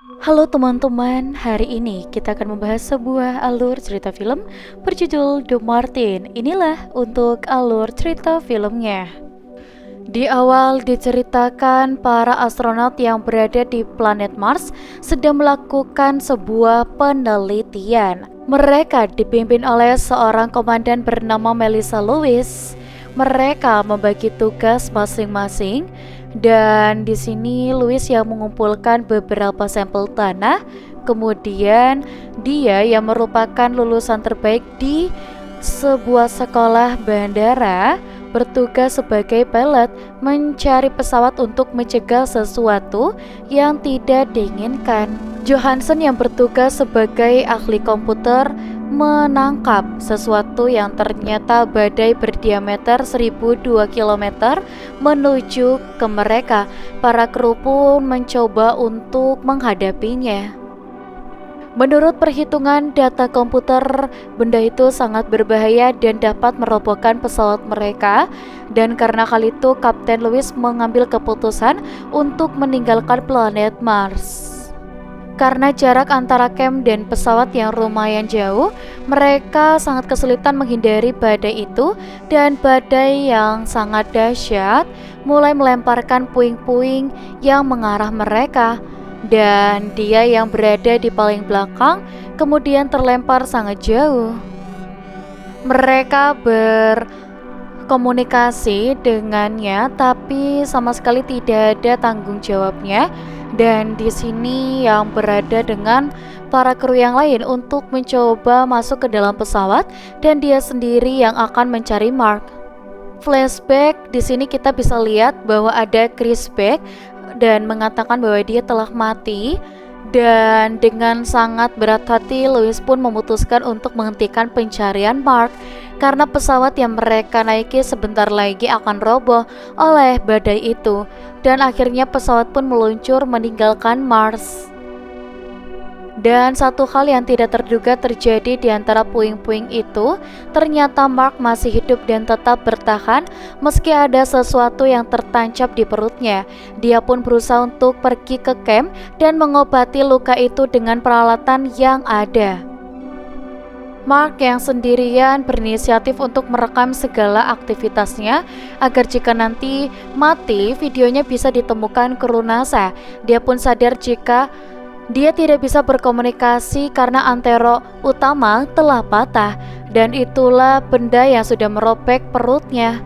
Halo teman-teman, hari ini kita akan membahas sebuah alur cerita film berjudul The Martin. Inilah untuk alur cerita filmnya. Di awal diceritakan para astronot yang berada di planet Mars sedang melakukan sebuah penelitian. Mereka dipimpin oleh seorang komandan bernama Melissa Lewis. Mereka membagi tugas masing-masing dan di sini Lewis yang mengumpulkan beberapa sampel tanah, kemudian dia yang merupakan lulusan terbaik di sebuah sekolah bandara bertugas sebagai pilot mencari pesawat untuk mencegah sesuatu yang tidak diinginkan. Johansson yang bertugas sebagai ahli komputer menangkap sesuatu yang ternyata badai berdiameter 1002 km menuju ke mereka. Para kru pun mencoba untuk menghadapinya. Menurut perhitungan data komputer, benda itu sangat berbahaya dan dapat merobohkan pesawat mereka. Dan karena hal itu, Kapten Lewis mengambil keputusan untuk meninggalkan planet Mars. Karena jarak antara camp dan pesawat yang lumayan jauh, mereka sangat kesulitan menghindari badai itu, dan badai yang sangat dahsyat mulai melemparkan puing-puing yang mengarah mereka. Dan dia yang berada di paling belakang kemudian terlempar sangat jauh. Mereka berkomunikasi dengannya, tapi sama sekali tidak ada tanggung jawabnya. Dan di sini yang berada dengan para kru yang lain untuk mencoba masuk ke dalam pesawat, dan dia sendiri yang akan mencari Mark. Flashback di sini kita bisa lihat bahwa ada Chris Beck dan mengatakan bahwa dia telah mati. Dan dengan sangat berat hati, Lewis pun memutuskan untuk menghentikan pencarian Mark karena pesawat yang mereka naiki sebentar lagi akan roboh oleh badai itu. Dan akhirnya pesawat pun meluncur meninggalkan Mars. Dan satu hal yang tidak terduga terjadi di antara puing-puing itu. Ternyata Mark masih hidup dan tetap bertahan meski ada sesuatu yang tertancap di perutnya. Dia pun berusaha untuk pergi ke camp dan mengobati luka itu dengan peralatan yang ada. Mark yang sendirian berinisiatif untuk merekam segala aktivitasnya agar jika nanti mati, videonya bisa ditemukan kru NASA. Dia pun sadar jika dia tidak bisa berkomunikasi karena antero utama telah patah, dan itulah benda yang sudah merobek perutnya.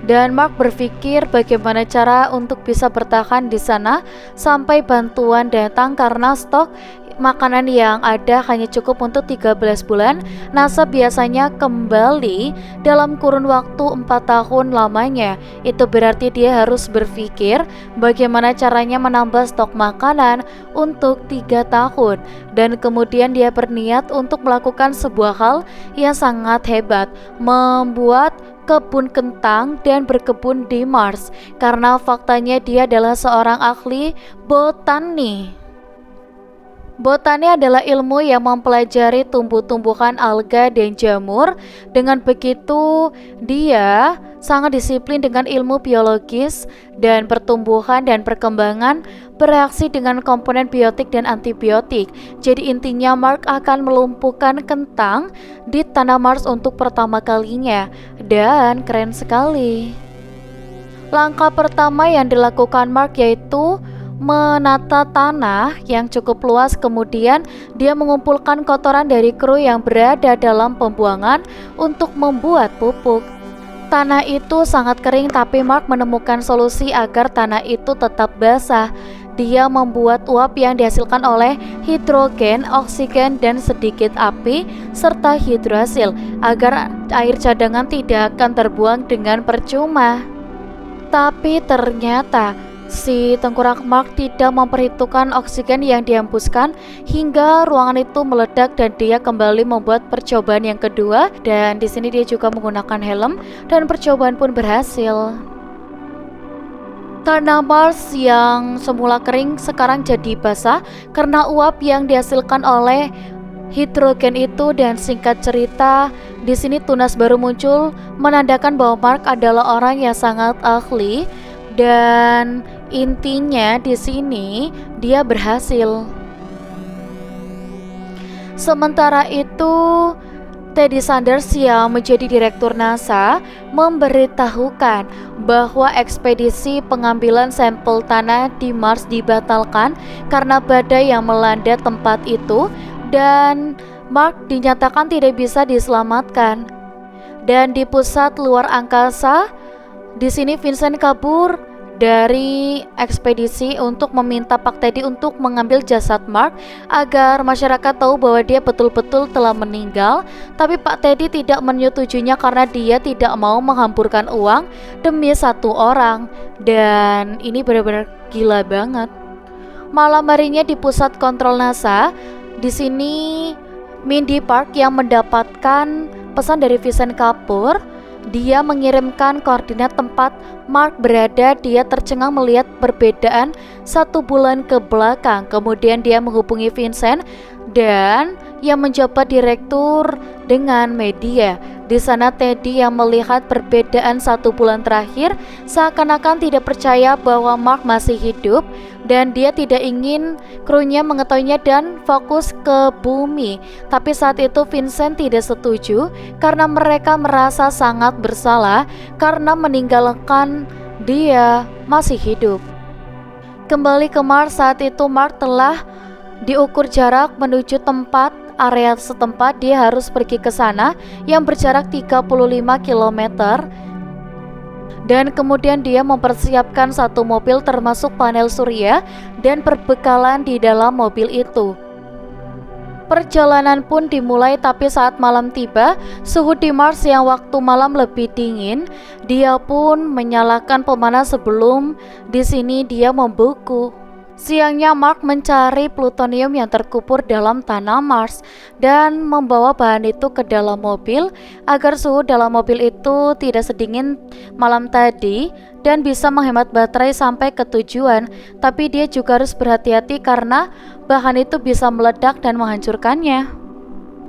Dan Mark berpikir bagaimana cara untuk bisa bertahan di sana sampai bantuan datang karena stok makanan yang ada hanya cukup untuk 13 bulan. NASA biasanya kembali dalam kurun waktu 4 tahun lamanya. Itu berarti dia harus berpikir bagaimana caranya menambah stok makanan untuk 3 tahun. Dan kemudian dia berniat untuk melakukan sebuah hal yang sangat hebat, membuat kebun kentang dan berkebun di Mars, karena faktanya dia adalah seorang ahli botani. Botani adalah ilmu yang mempelajari tumbuh-tumbuhan, alga, dan jamur. Dengan begitu, dia sangat disiplin dengan ilmu biologis dan pertumbuhan dan perkembangan bereaksi dengan komponen biotik dan antibiotik. Jadi intinya Mark akan melumpuhkan kentang di tanah Mars untuk pertama kalinya. Dan keren sekali. Langkah pertama yang dilakukan Mark yaitu menata tanah yang cukup luas. Kemudian dia mengumpulkan kotoran dari kru yang berada dalam pembuangan untuk membuat pupuk. Tanah itu sangat kering, tapi Mark menemukan solusi agar tanah itu tetap basah. Dia membuat uap yang dihasilkan oleh hidrogen, oksigen, dan sedikit api serta hidrosil agar air cadangan tidak akan terbuang dengan percuma. Tapi ternyata si tengkorak Mark tidak memperhitungkan oksigen yang dihembuskan hingga ruangan itu meledak, dan dia kembali membuat percobaan yang kedua. Dan di sini dia juga menggunakan helm dan percobaan pun berhasil. Tanah Mars yang semula kering sekarang jadi basah karena uap yang dihasilkan oleh hidrogen itu. Dan singkat cerita, di sini tunas baru muncul menandakan bahwa Mark adalah orang yang sangat ahli. Dan Intinya di sini dia berhasil. Sementara itu, Teddy Sanders yang menjadi direktur NASA memberitahukan bahwa ekspedisi pengambilan sampel tanah di Mars dibatalkan karena badai yang melanda tempat itu dan Mark dinyatakan tidak bisa diselamatkan. Dan di pusat luar angkasa, di sini Vincent kabur dari ekspedisi untuk meminta Pak Teddy untuk mengambil jasad Mark agar masyarakat tahu bahwa dia betul-betul telah meninggal. Tapi Pak Teddy tidak menyetujuinya karena dia tidak mau menghamburkan uang demi satu orang. Dan ini benar-benar gila banget. Malam harinya di pusat kontrol NASA, di sini Mindy Park yang mendapatkan pesan dari Vincent kabur. Dia mengirimkan koordinat tempat Mark berada. Dia tercengang melihat perbedaan 1 bulan ke belakang. Kemudian dia menghubungi Vincent dan yang menjabat direktur dengan media. Di sana Teddy yang melihat perbedaan 1 bulan terakhir seakan-akan tidak percaya bahwa Mark masih hidup dan dia tidak ingin krunya mengetahuinya dan fokus ke bumi. Tapi saat itu Vincent tidak setuju karena mereka merasa sangat bersalah karena meninggalkan dia masih hidup. Kembali ke Mars, saat itu Mark telah diukur jarak menuju tempat area setempat. Dia harus pergi ke sana yang berjarak 35 km. Dan kemudian dia mempersiapkan 1 mobil termasuk panel surya dan perbekalan di dalam mobil itu. Perjalanan pun dimulai, tapi saat malam tiba, suhu di Mars yang waktu malam lebih dingin. Dia pun menyalakan pemanas sebelum di sini dia membeku. Siangnya Mark mencari plutonium yang terkubur dalam tanah Mars dan membawa bahan itu ke dalam mobil agar suhu dalam mobil itu tidak sedingin malam tadi dan bisa menghemat baterai sampai ke tujuan. Tapi dia juga harus berhati-hati karena bahan itu bisa meledak dan menghancurkannya.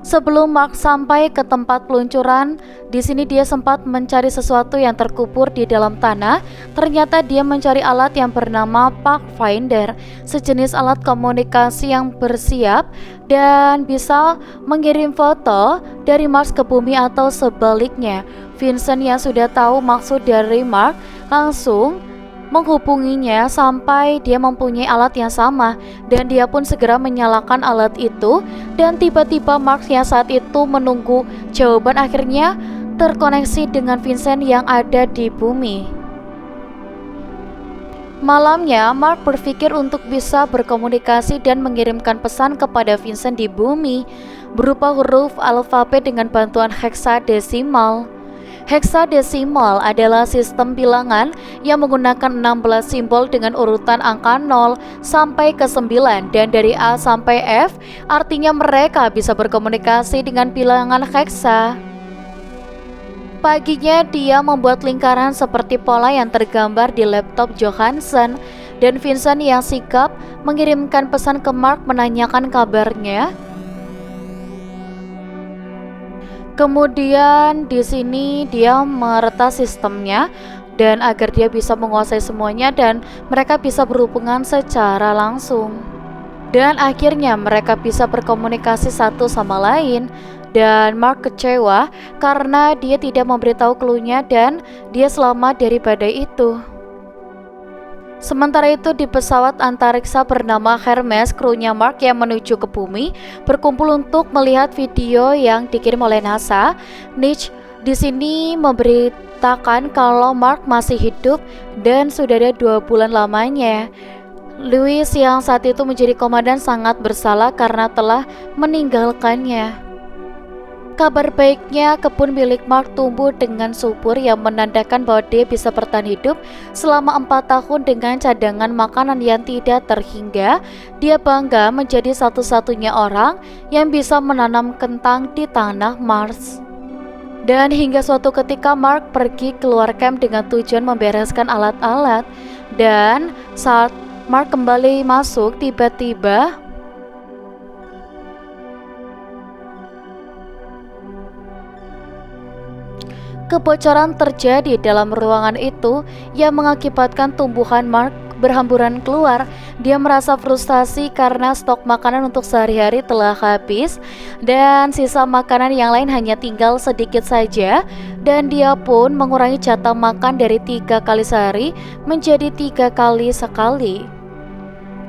Sebelum Mark sampai ke tempat peluncuran, di sini dia sempat mencari sesuatu yang terkubur di dalam tanah. Ternyata dia mencari alat yang bernama Pathfinder, sejenis alat komunikasi yang bersiap dan bisa mengirim foto dari Mars ke bumi atau sebaliknya. Vincent yang sudah tahu maksud dari Mark langsung menghubunginya sampai dia mempunyai alat yang sama dan dia pun segera menyalakan alat itu. Dan tiba-tiba Mark yang saat itu menunggu jawaban akhirnya terkoneksi dengan Vincent yang ada di bumi. Malamnya Mark berpikir untuk bisa berkomunikasi dan mengirimkan pesan kepada Vincent di bumi berupa huruf alfabet dengan bantuan heksadesimal. Heksadesimal adalah sistem bilangan yang menggunakan 16 simbol dengan urutan angka 0 sampai ke 9 dan dari A sampai F, artinya mereka bisa berkomunikasi dengan bilangan heksa. Paginya dia membuat lingkaran seperti pola yang tergambar di laptop Johansson dan Vincent yang sigap mengirimkan pesan ke Mark menanyakan kabarnya. Kemudian di sini dia meretas sistemnya dan agar dia bisa menguasai semuanya dan mereka bisa berhubungan secara langsung. Dan akhirnya mereka bisa berkomunikasi satu sama lain. Dan Mark kecewa karena dia tidak memberitahu clue-nya dan dia selamat dari badai itu. Sementara itu di pesawat antariksa bernama Hermes, krunya Mark yang menuju ke bumi berkumpul untuk melihat video yang dikirim oleh NASA. Niche di sini memberitakan kalau Mark masih hidup dan sudah ada 2 bulan lamanya. Louis yang saat itu menjadi komandan sangat bersalah karena telah meninggalkannya. Kabar baiknya, kebun milik Mark tumbuh dengan subur yang menandakan bahwa dia bisa bertahan hidup selama 4 tahun dengan cadangan makanan yang tidak terhingga. Dia bangga menjadi satu-satunya orang yang bisa menanam kentang di tanah Mars. Dan hingga suatu ketika Mark pergi keluar camp dengan tujuan membereskan alat-alat. Dan saat Mark kembali masuk, tiba-tiba kebocoran terjadi dalam ruangan itu yang mengakibatkan tumbuhan Mark berhamburan keluar. Dia merasa frustasi karena stok makanan untuk sehari-hari telah habis dan sisa makanan yang lain hanya tinggal sedikit saja, dan dia pun mengurangi jatah makan dari 3 kali sehari menjadi 3 kali sekali.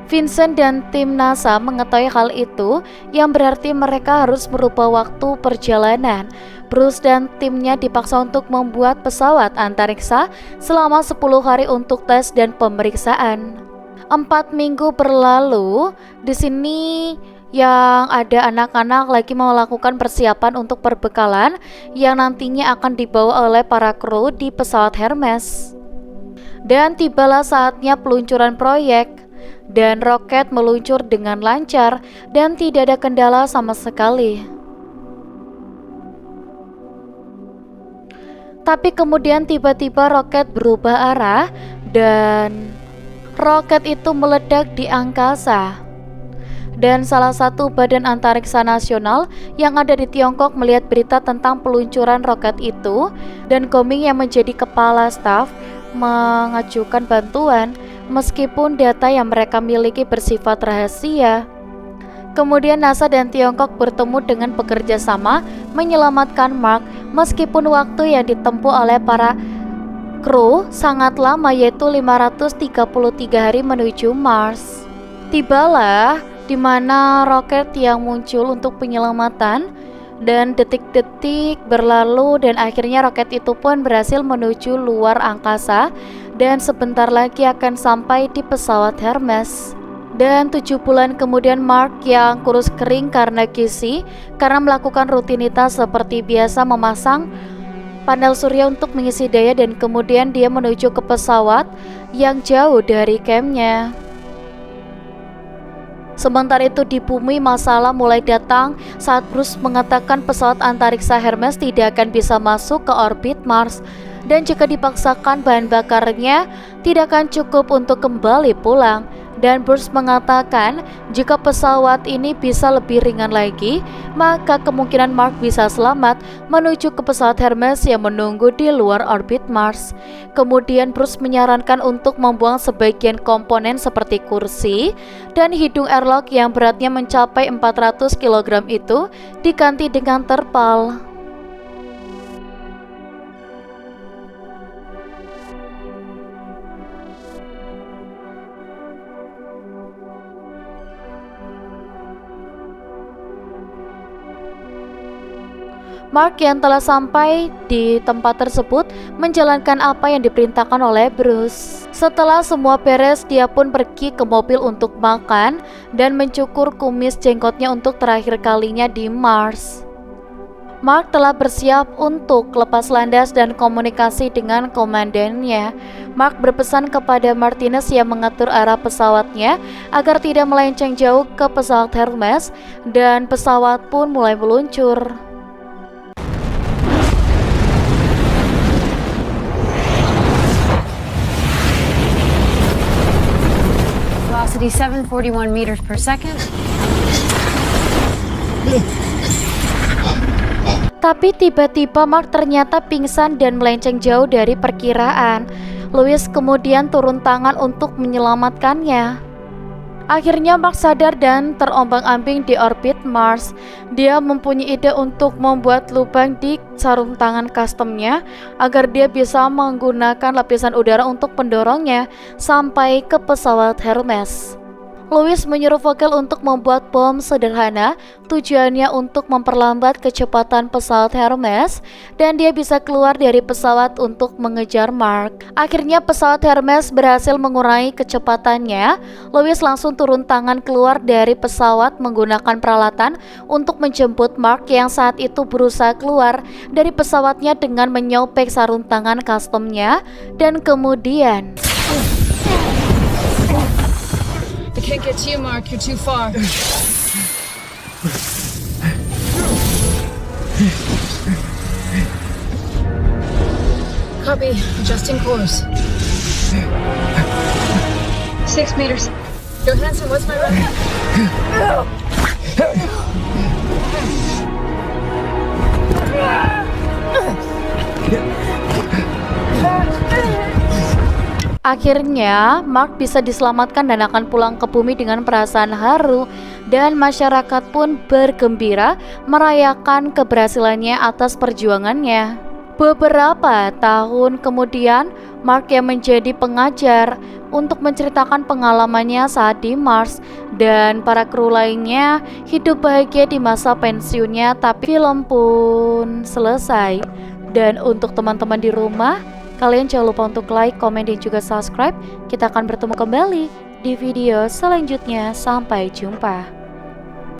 Vincent dan tim NASA mengetahui hal itu, yang berarti mereka harus merubah waktu perjalanan. Bruce dan timnya dipaksa untuk membuat pesawat antariksa selama 10 hari untuk tes dan pemeriksaan. 4 minggu berlalu, di sini yang ada anak-anak lagi melakukan persiapan untuk perbekalan yang nantinya akan dibawa oleh para kru di pesawat Hermes. Dan tibalah saatnya peluncuran proyek. Dan roket meluncur dengan lancar dan tidak ada kendala sama sekali. Tapi kemudian tiba-tiba roket berubah arah dan roket itu meledak di angkasa. Dan salah satu badan antariksa nasional yang ada di Tiongkok melihat berita tentang peluncuran roket itu, dan Coming yang menjadi kepala staf mengajukan bantuan meskipun data yang mereka miliki bersifat rahasia. Kemudian NASA dan Tiongkok bertemu dengan bekerja sama menyelamatkan Mark meskipun waktu yang ditempuh oleh para kru sangat lama, yaitu 533 hari menuju Mars. Tibalah di mana roket yang muncul untuk penyelamatan, dan detik-detik berlalu dan akhirnya roket itu pun berhasil menuju luar angkasa dan sebentar lagi akan sampai di pesawat Hermes. Dan 7 bulan kemudian Mark yang kurus kering karena gizi karena melakukan rutinitas seperti biasa memasang panel surya untuk mengisi daya, dan kemudian dia menuju ke pesawat yang jauh dari campnya. Sementara itu di bumi masalah mulai datang saat Bruce mengatakan pesawat antariksa Hermes tidak akan bisa masuk ke orbit Mars, dan jika dipaksakan bahan bakarnya tidak akan cukup untuk kembali pulang. Dan Bruce mengatakan jika pesawat ini bisa lebih ringan lagi, maka kemungkinan Mark bisa selamat menuju ke pesawat Hermes yang menunggu di luar orbit Mars. Kemudian Bruce menyarankan untuk membuang sebagian komponen seperti kursi dan hidung airlock yang beratnya mencapai 400 kg itu diganti dengan terpal. Mark yang telah sampai di tempat tersebut menjalankan apa yang diperintahkan oleh Bruce. Setelah semua beres, dia pun pergi ke mobil untuk makan dan mencukur kumis jenggotnya untuk terakhir kalinya di Mars. Mark telah bersiap untuk lepas landas dan komunikasi dengan komandannya. Mark berpesan kepada Martinez yang mengatur arah pesawatnya agar tidak melenceng jauh ke pesawat Hermes, dan pesawat pun mulai meluncur. Velocity 741 meters per second. Tapi tiba-tiba Mark ternyata pingsan dan melenceng jauh dari perkiraan. Louis kemudian turun tangan untuk menyelamatkannya. Akhirnya Mark sadar dan terombang-ambing di orbit Mars. Dia mempunyai ide untuk membuat lubang di sarung tangan customnya agar dia bisa menggunakan lapisan udara untuk pendorongnya sampai ke pesawat Hermes. Louis menyuruh Vogel untuk membuat bom sederhana, tujuannya untuk memperlambat kecepatan pesawat Hermes dan dia bisa keluar dari pesawat untuk mengejar Mark. Akhirnya pesawat Hermes berhasil mengurangi kecepatannya. Louis langsung turun tangan keluar dari pesawat menggunakan peralatan untuk menjemput Mark yang saat itu berusaha keluar dari pesawatnya dengan menyopek sarung tangan customnya, dan kemudian I can't get to you, Mark. You're too far. Copy. Adjusting course. 6 meters. Johansson, what's my record? Akhirnya, Mark bisa diselamatkan dan akan pulang ke bumi dengan perasaan haru, dan masyarakat pun bergembira merayakan keberhasilannya atas perjuangannya. Beberapa tahun kemudian, Mark yang menjadi pengajar untuk menceritakan pengalamannya saat di Mars, dan para kru lainnya hidup bahagia di masa pensiunnya. Tapi film pun selesai. Dan untuk teman-teman di rumah, kalian jangan lupa untuk like, komen, dan juga subscribe. Kita akan bertemu kembali di video selanjutnya. Sampai jumpa.